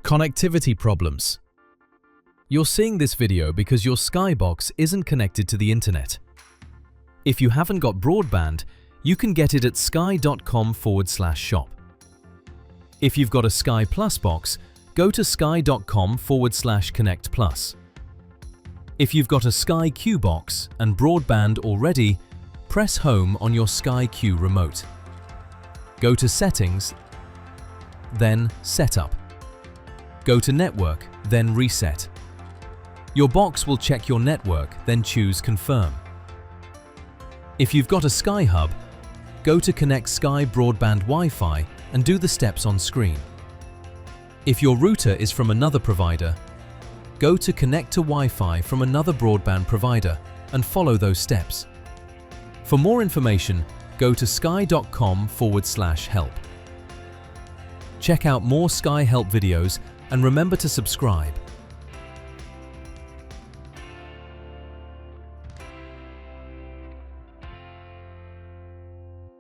Connectivity problems. You're seeing this video because your Sky box isn't connected to the internet. If you haven't got broadband, you can get it at sky.com/shop. If you've got a Sky Plus box, go to sky.com/connect plus. If you've got a Sky Q box and broadband already, press Home on your Sky Q remote. Go to Settings, then Setup. Go to Network, then Reset. Your box will check your network, then choose Confirm. If you've got a Sky Hub, go to Connect Sky Broadband Wi-Fi and do the steps on screen. If your router is from another provider, go to Connect to Wi-Fi from another broadband provider and follow those steps. For more information, go to sky.com/help. Check out more Sky Help videos and remember to subscribe.